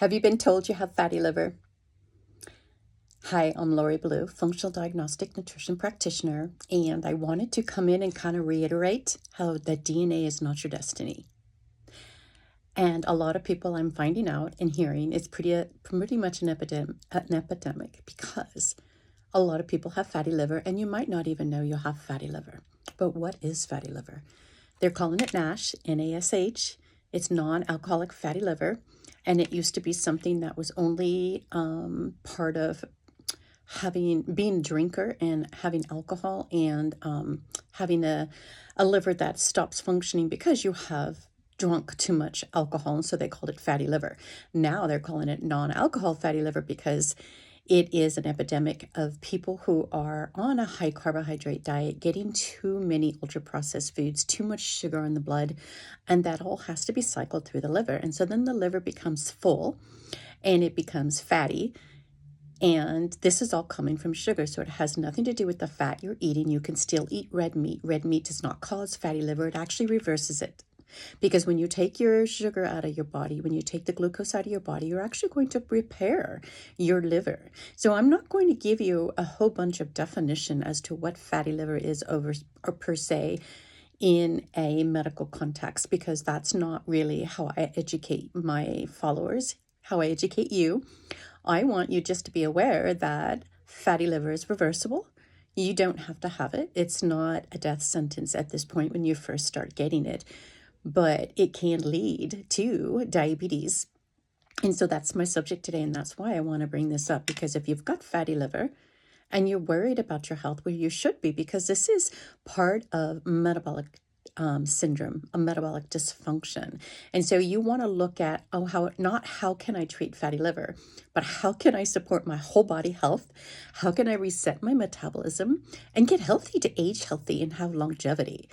Have you been told you have fatty liver? Hi, I'm Lori Blue, functional diagnostic nutrition practitioner, and I wanted to come in and kind of reiterate how the DNA is not your destiny. And a lot of people I'm finding out and hearing it's pretty much an epidemic because a lot of people have fatty liver, and you might not even know you have fatty liver. But what is fatty liver? They're calling it NASH, N-A-S-H. It's non-alcoholic fatty liver, and it used to be something that was only part of being a drinker and having alcohol and having a liver that stops functioning because you have drunk too much alcohol, and so they called it fatty liver. Now they're calling it non-alcohol fatty liver because it is an epidemic of people who are on a high carbohydrate diet, getting too many ultra processed foods, too much sugar in the blood, and that all has to be cycled through the liver. And so then the liver becomes full and it becomes fatty. And this is all coming from sugar, so it has nothing to do with the fat you're eating. You can still eat red meat. Red meat does not cause fatty liver. It actually reverses it. Because when you take your sugar out of your body, when you take the glucose out of your body, you're actually going to repair your liver. So I'm not going to give you a whole bunch of definition as to what fatty liver is or per se in a medical context, because that's not really how I educate my followers, how I educate you. I want you just to be aware that fatty liver is reversible. You don't have to have it. It's not a death sentence at this point when you first start getting it, but it can lead to diabetes. And so that's my subject today, and that's why I want to bring this up, because if you've got fatty liver and you're worried about your health, well, you should be, because this is part of metabolic syndrome, a metabolic dysfunction. And so you want to look at, how can I treat fatty liver, but how can I support my whole body health? How can I reset my metabolism and get healthy to age healthy and have longevity?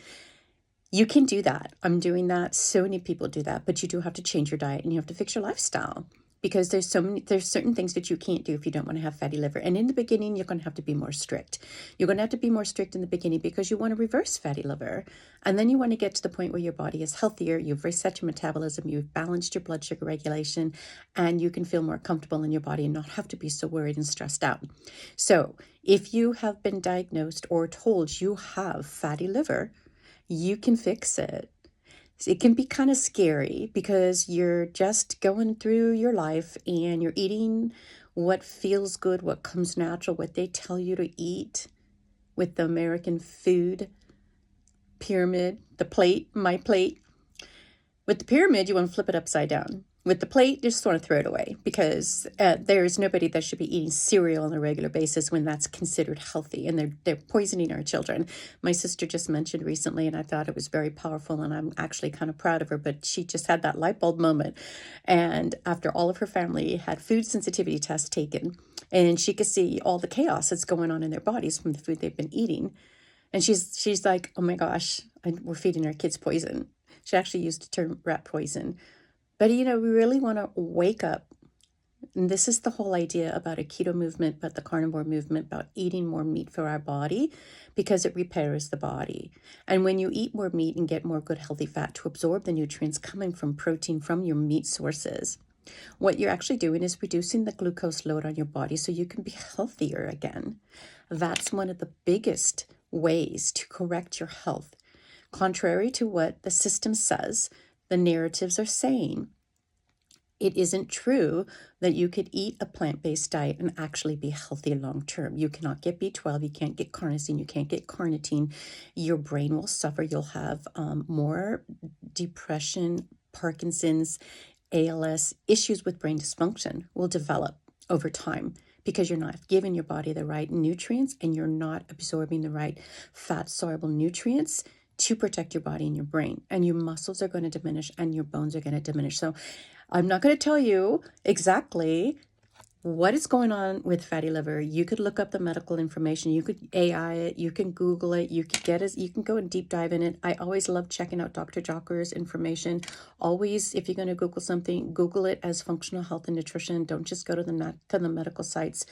You can do that. I'm doing that. So many people do that, but you do have to change your diet and you have to fix your lifestyle, because there's certain things that you can't do if you don't want to have fatty liver. And in the beginning, you're going to have to be more strict. You're going to have to be more strict in the beginning because you want to reverse fatty liver. And then you want to get to the point where your body is healthier, you've reset your metabolism, you've balanced your blood sugar regulation, and you can feel more comfortable in your body and not have to be so worried and stressed out. So if you have been diagnosed or told you have fatty liver, you can fix it. It can be kind of scary because you're just going through your life and you're eating what feels good, what comes natural, what they tell you to eat with the American food pyramid, the plate, my plate. With the pyramid, you want to flip it upside down. With the plate, you just want to throw it away, because there's nobody that should be eating cereal on a regular basis when that's considered healthy, and they're poisoning our children. My sister just mentioned recently, and I thought it was very powerful, and I'm actually kind of proud of her, but she just had that light bulb moment. And after all of her family had food sensitivity tests taken, and she could see all the chaos that's going on in their bodies from the food they've been eating, and she's like, oh my gosh, we're feeding our kids poison. She actually used the term rat poison. But, we really want to wake up. And this is the whole idea about a keto movement, but the carnivore movement, about eating more meat for our body, because it repairs the body. And when you eat more meat and get more good healthy fat to absorb the nutrients coming from protein from your meat sources, what you're actually doing is reducing the glucose load on your body so you can be healthier again. That's one of the biggest ways to correct your health. Contrary to what the system says, the narratives are saying, it isn't true that you could eat a plant-based diet and actually be healthy long-term. You cannot get B12, you can't get carnosine, you can't get carnitine. Your brain will suffer. You'll have more depression, Parkinson's, ALS, issues with brain dysfunction will develop over time, because you're not giving your body the right nutrients and you're not absorbing the right fat-soluble nutrients to protect your body and your brain. And your muscles are going to diminish and your bones are going to diminish. So I'm not going to tell you exactly what is going on with fatty liver. You could look up the medical information. You could AI it. You can Google it. You can go and deep dive in it. I always love checking out Dr. Jocker's information. Always, if you're going to Google something, Google it as functional health and nutrition. Don't just go to the medical sites.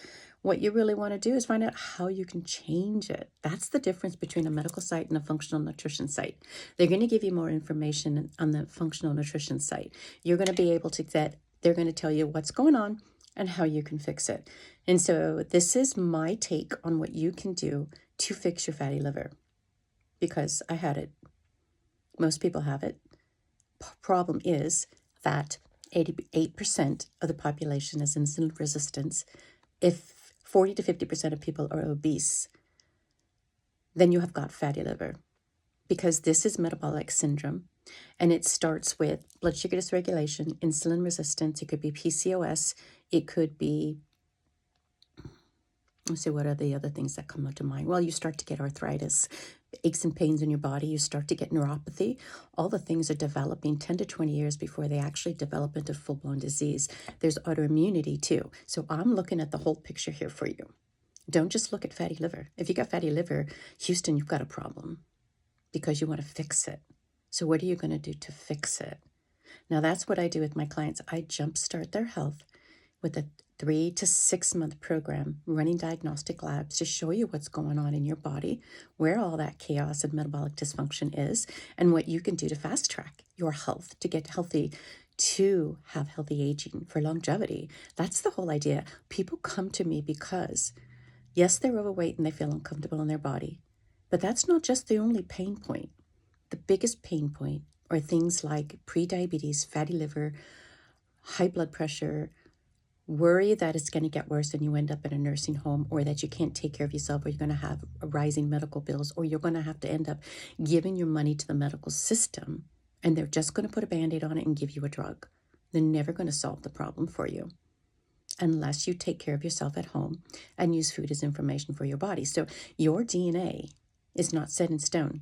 What you really want to do is find out how you can change it. That's the difference between a medical site and a functional nutrition site. They're going to give you more information on the functional nutrition site. You're going to be able to get They're going to tell you what's going on and how you can fix it. And so this is my take on what you can do to fix your fatty liver, because I had it. Most people have it. Problem is that 88% of the population is insulin resistance. If 40 to 50% of people are obese, then you have got fatty liver, because this is metabolic syndrome. And it starts with blood sugar dysregulation, insulin resistance. It could be PCOS. It could be, let's see, what are the other things that come to mind? Well, you start to get arthritis, aches and pains in your body. You start to get neuropathy. All the things are developing 10 to 20 years before they actually develop into full-blown disease. There's autoimmunity too. So I'm looking at the whole picture here for you. Don't just look at fatty liver. If you got fatty liver, Houston, you've got a problem, because you want to fix it. So what are you going to do to fix it? Now, that's what I do with my clients. I jumpstart their health with a 3 to 6 month program, running diagnostic labs to show you what's going on in your body, where all that chaos and metabolic dysfunction is, and what you can do to fast track your health, to get healthy, to have healthy aging for longevity. That's the whole idea. People come to me because, yes, they're overweight and they feel uncomfortable in their body, but that's not just the only pain point. The biggest pain point are things like prediabetes, fatty liver, high blood pressure, worry that it's going to get worse and you end up in a nursing home, or that you can't take care of yourself, or you're going to have rising medical bills, or you're going to have to end up giving your money to the medical system, and they're just going to put a Band-Aid on it and give you a drug. They're never going to solve the problem for you unless you take care of yourself at home and use food as information for your body. So your DNA is not set in stone.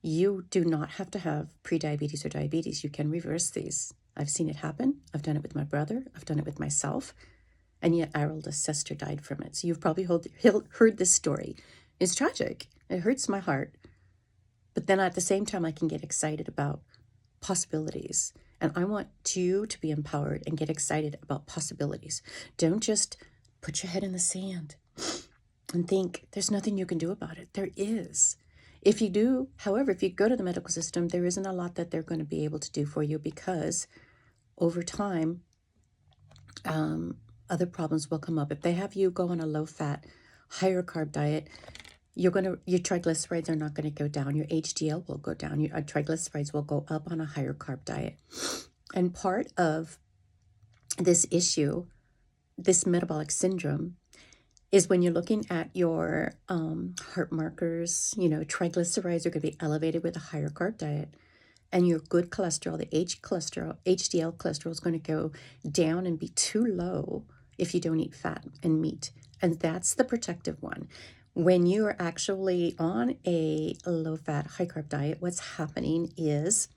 You do not have to have prediabetes or diabetes. You can reverse these. I've seen it happen. I've done it with my brother. I've done it with myself. And yet our oldest sister died from it. So you've probably heard this story. It's tragic. It hurts my heart. But then at the same time, I can get excited about possibilities. And I want you to be empowered and get excited about possibilities. Don't just put your head in the sand and think there's nothing you can do about it. There is. If you do, however, if you go to the medical system, there isn't a lot that they're going to be able to do for you, because over time, other problems will come up. If they have you go on a low-fat, higher carb diet, your triglycerides are not going to go down. Your HDL will go down. Your triglycerides will go up on a higher carb diet. And part of this issue, this metabolic syndrome, is when you're looking at your heart markers, triglycerides are going to be elevated with a higher carb diet. And your good cholesterol, the HDL cholesterol, is going to go down and be too low if you don't eat fat and meat. And that's the protective one. When you are actually on a low-fat, high-carb diet, what's happening is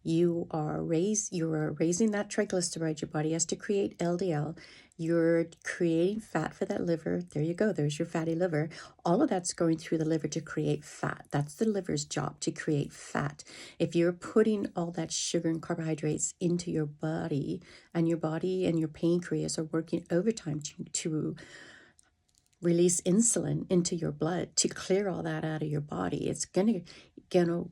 you are raising that triglyceride. Your body has to create LDL. You're creating fat for that liver. There you go. There's your fatty liver. All of that's going through the liver to create fat. That's the liver's job, to create fat. If you're putting all that sugar and carbohydrates into your body and your pancreas are working overtime to release insulin into your blood to clear all that out of your body, it's gonna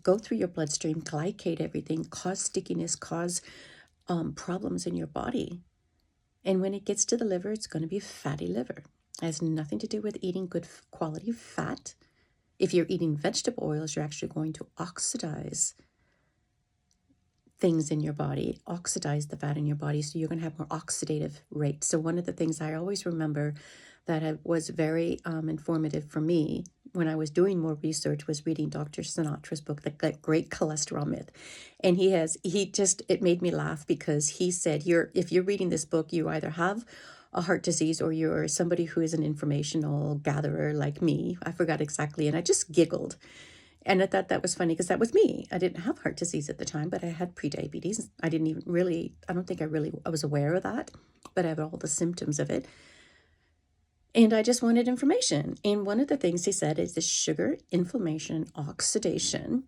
go through your bloodstream, glycate everything, cause stickiness, cause problems in your body. And when it gets to the liver, it's going to be fatty liver. It has nothing to do with eating good quality fat. If you're eating vegetable oils, you're actually going to oxidize things in your body, oxidize the fat in your body, so you're going to have more oxidative rate. So one of the things I always remember that was very informative for me when I was doing more research was reading Dr. Sinatra's book, The Great Cholesterol Myth. And it made me laugh, because he said, if you're reading this book, you either have a heart disease or you're somebody who is an informational gatherer like me. I forgot exactly. And I just giggled. And I thought that was funny, because that was me. I didn't have heart disease at the time, but I had prediabetes. I don't think I was aware of that, but I had all the symptoms of it. And I just wanted information. And one of the things he said is the sugar, inflammation, oxidation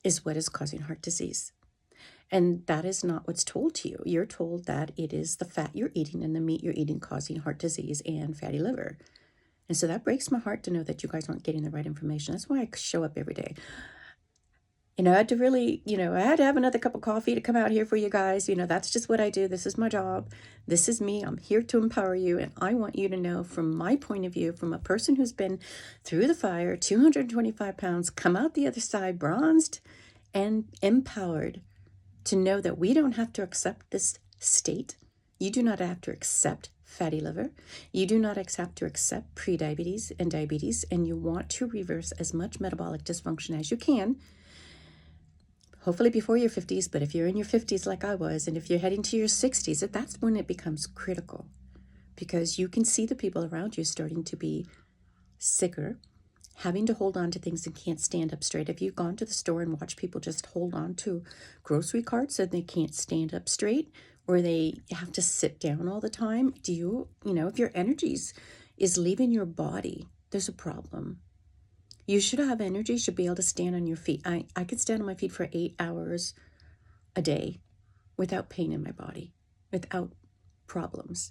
is what is causing heart disease. And that is not what's told to you. You're told that it is the fat you're eating and the meat you're eating causing heart disease and fatty liver. And so that breaks my heart to know that you guys aren't getting the right information. That's why I show up every day. And I had to really, I had to have another cup of coffee to come out here for you guys. That's just what I do. This is my job. This is me. I'm here to empower you. And I want you to know from my point of view, from a person who's been through the fire, 225 pounds, come out the other side, bronzed and empowered, to know that we don't have to accept this state. You do not have to accept fatty liver. You do not have to accept prediabetes and diabetes. And you want to reverse as much metabolic dysfunction as you can. Hopefully before your 50s, but if you're in your 50s like I was, and if you're heading to your 60s, that's when it becomes critical, because you can see the people around you starting to be sicker, having to hold on to things and can't stand up straight. Have you gone to the store and watched people just hold on to grocery carts and they can't stand up straight, or they have to sit down all the time? If your energies is leaving your body, there's a problem. You should have energy, should be able to stand on your feet. I could stand on my feet for 8 hours a day without pain in my body, without problems.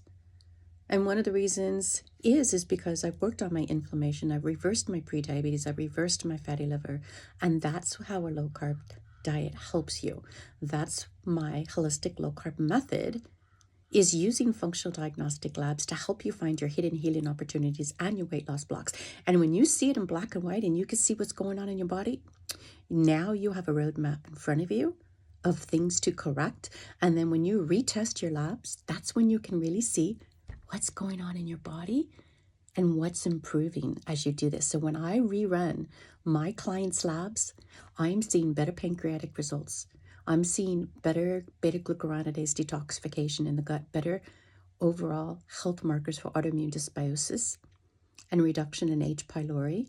And one of the reasons is because I've worked on my inflammation. I've reversed my prediabetes. I've reversed my fatty liver. And that's how a low carb diet helps you. That's my holistic low carb method, is using functional diagnostic labs to help you find your hidden healing opportunities and your weight loss blocks. And when you see it in black and white and you can see what's going on in your body, now you have a roadmap in front of you of things to correct. And then when you retest your labs, that's when you can really see what's going on in your body and what's improving as you do this. So when I rerun my clients' labs, I'm seeing better pancreatic results. I'm seeing better beta-glucuronidase detoxification in the gut, better overall health markers for autoimmune dysbiosis and reduction in H. pylori,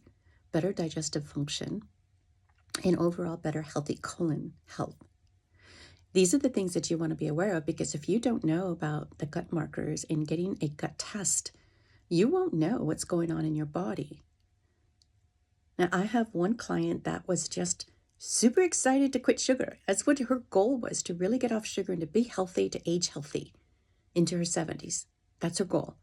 better digestive function, and overall better healthy colon health. These are the things that you want to be aware of, because if you don't know about the gut markers and getting a gut test, you won't know what's going on in your body. Now, I have one client that was just super excited to quit sugar. That's what her goal was, to really get off sugar and to be healthy, to age healthy into her 70s. That's her goal.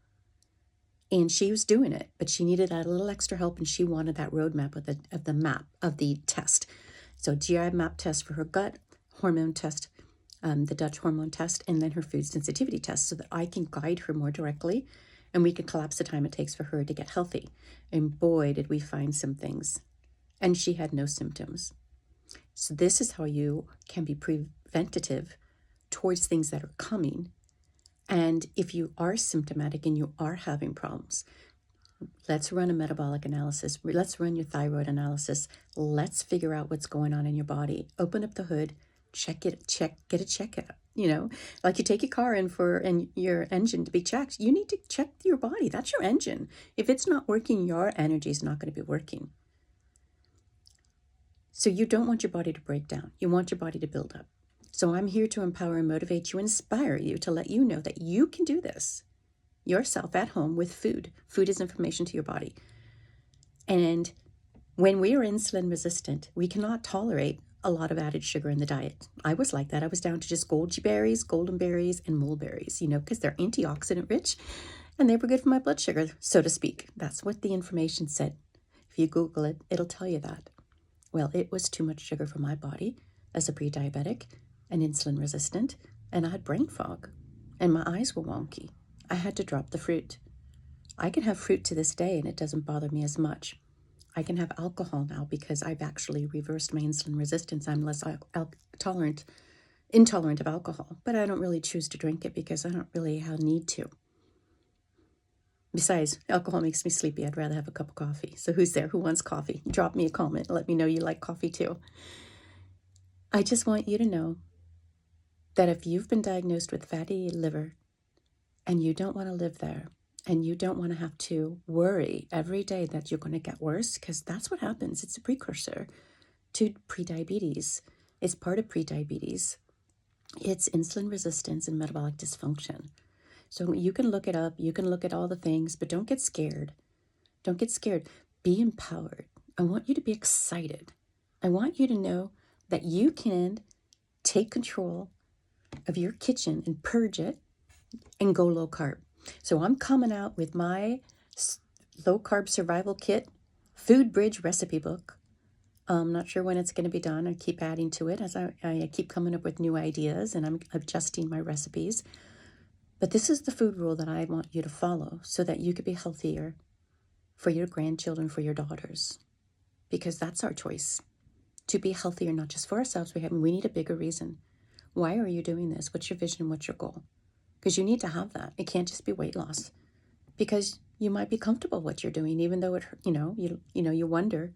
And she was doing it, but she needed a little extra help, and she wanted that roadmap of the map of the test. So GI map test for her gut, hormone test, the Dutch hormone test, and then her food sensitivity test, so that I can guide her more directly and we can collapse the time it takes for her to get healthy. And boy, did we find some things. And she had no symptoms. So this is how you can be preventative towards things that are coming. And if you are symptomatic and you are having problems, let's run a metabolic analysis. Let's run your thyroid analysis. Let's figure out what's going on in your body. Open up the hood, get a checkup. Like you take your car in for your engine to be checked. You need to check your body. That's your engine. If it's not working, your energy is not going to be working. So you don't want your body to break down. You want your body to build up. So I'm here to empower and motivate you, inspire you, to let you know that you can do this yourself at home with food. Food is information to your body. And when we are insulin resistant, we cannot tolerate a lot of added sugar in the diet. I was like that. I was down to just goji berries, golden berries, and mulberries, because they're antioxidant rich and they were good for my blood sugar, so to speak. That's what the information said. If you Google it, it'll tell you that. Well, it was too much sugar for my body as a pre-diabetic and insulin resistant, and I had brain fog, and my eyes were wonky. I had to drop the fruit. I can have fruit to this day, and it doesn't bother me as much. I can have alcohol now because I've actually reversed my insulin resistance. I'm less intolerant of alcohol, but I don't really choose to drink it because I don't really need to. Besides, alcohol makes me sleepy. I'd rather have a cup of coffee. So who's there? Who wants coffee? Drop me a comment. Let me know you like coffee too. I just want you to know that if you've been diagnosed with fatty liver and you don't want to live there, and you don't want to have to worry every day that you're going to get worse, because that's what happens. It's a precursor to prediabetes. It's part of prediabetes. It's insulin resistance and metabolic dysfunction. So you can look it up. You can look at all the things, but don't get scared. Don't get scared. Be empowered. I want you to be excited. I want you to know that you can take control of your kitchen and purge it and go low carb. So I'm coming out with my low carb survival kit, food bridge recipe book. I'm not sure when it's going to be done. I keep adding to it as I keep coming up with new ideas, and I'm adjusting my recipes. But this is the food rule that I want you to follow so that you could be healthier for your grandchildren, for your daughters, because that's our choice. To be healthier, not just for ourselves, we need a bigger reason. Why are you doing this? What's your vision? What's your goal? Because you need to have that. It can't just be weight loss, because you might be comfortable what you're doing, even though you wonder,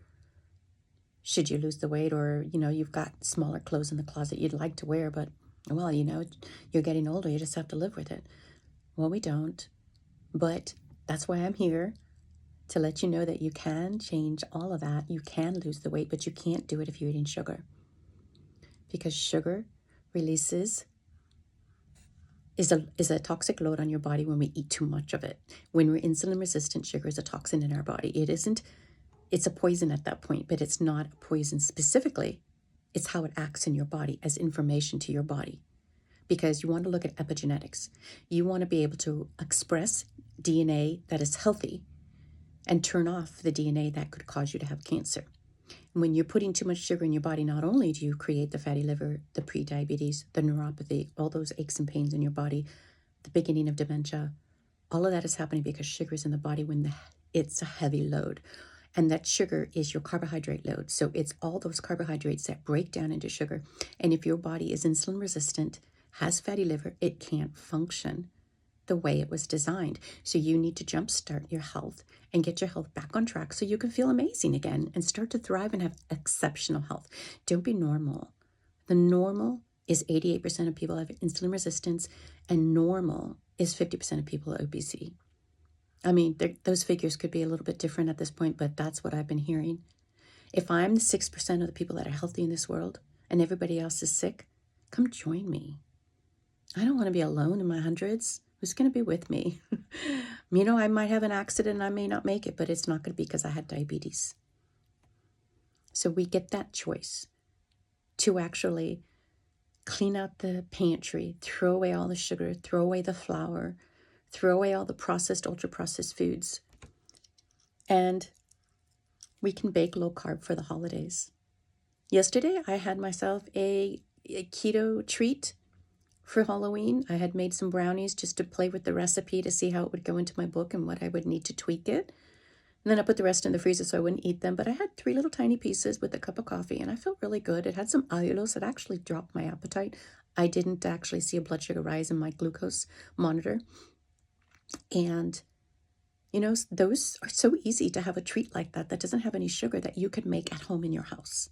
should you lose the weight, or you've got smaller clothes in the closet you'd like to wear, but well, you're getting older, you just have to live with it. Well, we don't, but that's why I'm here, to let you know that you can change all of that. You can lose the weight, but you can't do it if you're eating sugar, because sugar releases is a toxic load on your body when we eat too much of it. When we're insulin resistant, sugar is a toxin in our body. It's a poison at that point, but it's not a poison specifically. It's how it acts in your body as information to your body, because you want to look at epigenetics. You want to be able to express DNA that is healthy and turn off the DNA that could cause you to have cancer. When you're putting too much sugar in your body, not only do you create the fatty liver, the prediabetes, the neuropathy, all those aches and pains in your body, the beginning of dementia, all of that is happening because sugar is in the body when it's a heavy load. And that sugar is your carbohydrate load. So it's all those carbohydrates that break down into sugar. And if your body is insulin resistant, has fatty liver, it can't function the way it was designed. So you need to jumpstart your health and get your health back on track so you can feel amazing again and start to thrive and have exceptional health. Don't be normal. The normal is 88% of people have insulin resistance, and normal is 50% of people with obesity. I mean, those figures could be a little bit different at this point, but that's what I've been hearing. If I'm the 6% of the people that are healthy in this world and everybody else is sick, come join me. I don't want to be alone in my hundreds. Who's going to be with me? I might have an accident and I may not make it, but it's not going to be because I had diabetes. So we get that choice to actually clean out the pantry, throw away all the sugar, throw away the flour, throw away all the processed, ultra-processed foods. And we can bake low carb for the holidays. Yesterday, I had myself a keto treat for Halloween. I had made some brownies just to play with the recipe to see how it would go into my book and what I would need to tweak it. And then I put the rest in the freezer so I wouldn't eat them. But I had 3 little tiny pieces with a cup of coffee, and I felt really good. It had some allulose that actually dropped my appetite. I didn't actually see a blood sugar rise in my glucose monitor. And, those are so easy to have a treat like that doesn't have any sugar, that you could make at home in your house.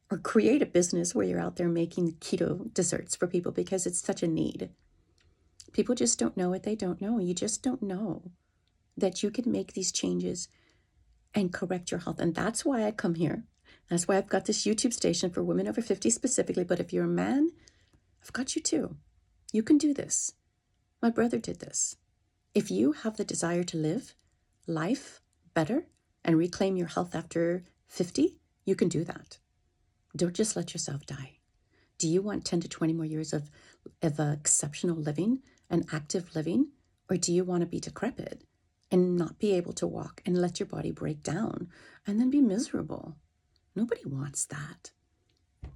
Or create a business where you're out there making keto desserts for people, because it's such a need. People just don't know what they don't know. You just don't know that you can make these changes and correct your health. And that's why I come here. That's why I've got this YouTube station for women over 50 specifically. But if you're a man, I've got you too. You can do this. My brother did this. If you have the desire to live life better and reclaim your health after 50, you can do that. Don't just let yourself die. Do you want 10 to 20 more years of exceptional living and active living? Or do you want to be decrepit and not be able to walk and let your body break down and then be miserable? Nobody wants that.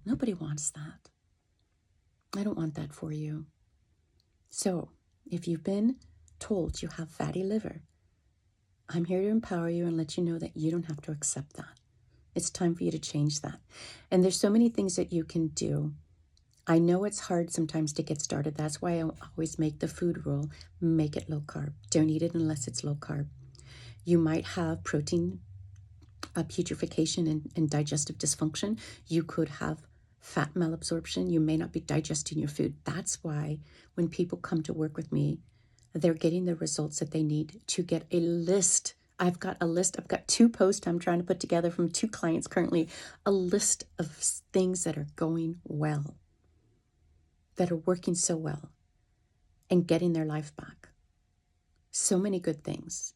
Nobody wants that. I don't want that for you. So if you've been told you have fatty liver, I'm here to empower you and let you know that you don't have to accept that. It's time for you to change that. And there's so many things that you can do. I know it's hard sometimes to get started. That's why I always make the food rule, make it low carb. Don't eat it unless it's low carb. You might have protein putrefaction and digestive dysfunction. You could have fat malabsorption. You may not be digesting your food. That's why when people come to work with me, they're getting the results that they need to get a list. I've got a list. I've got 2 posts I'm trying to put together from 2 clients currently, a list of things that are going well, that are working so well and getting their life back. So many good things.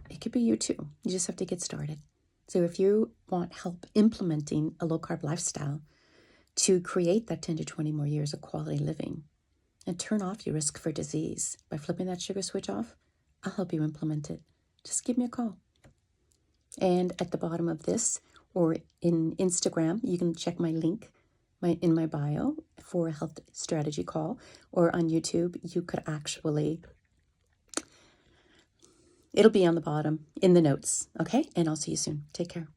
It could be you too. You just have to get started. So if you want help implementing a low carb lifestyle to create that 10 to 20 more years of quality living and turn off your risk for disease by flipping that sugar switch off, I'll help you implement it. Just give me a call. And at the bottom of this, or in Instagram, you can check my link in my bio for a health strategy call, or on YouTube, you could actually, it'll be on the bottom in the notes, okay? And I'll see you soon. Take care.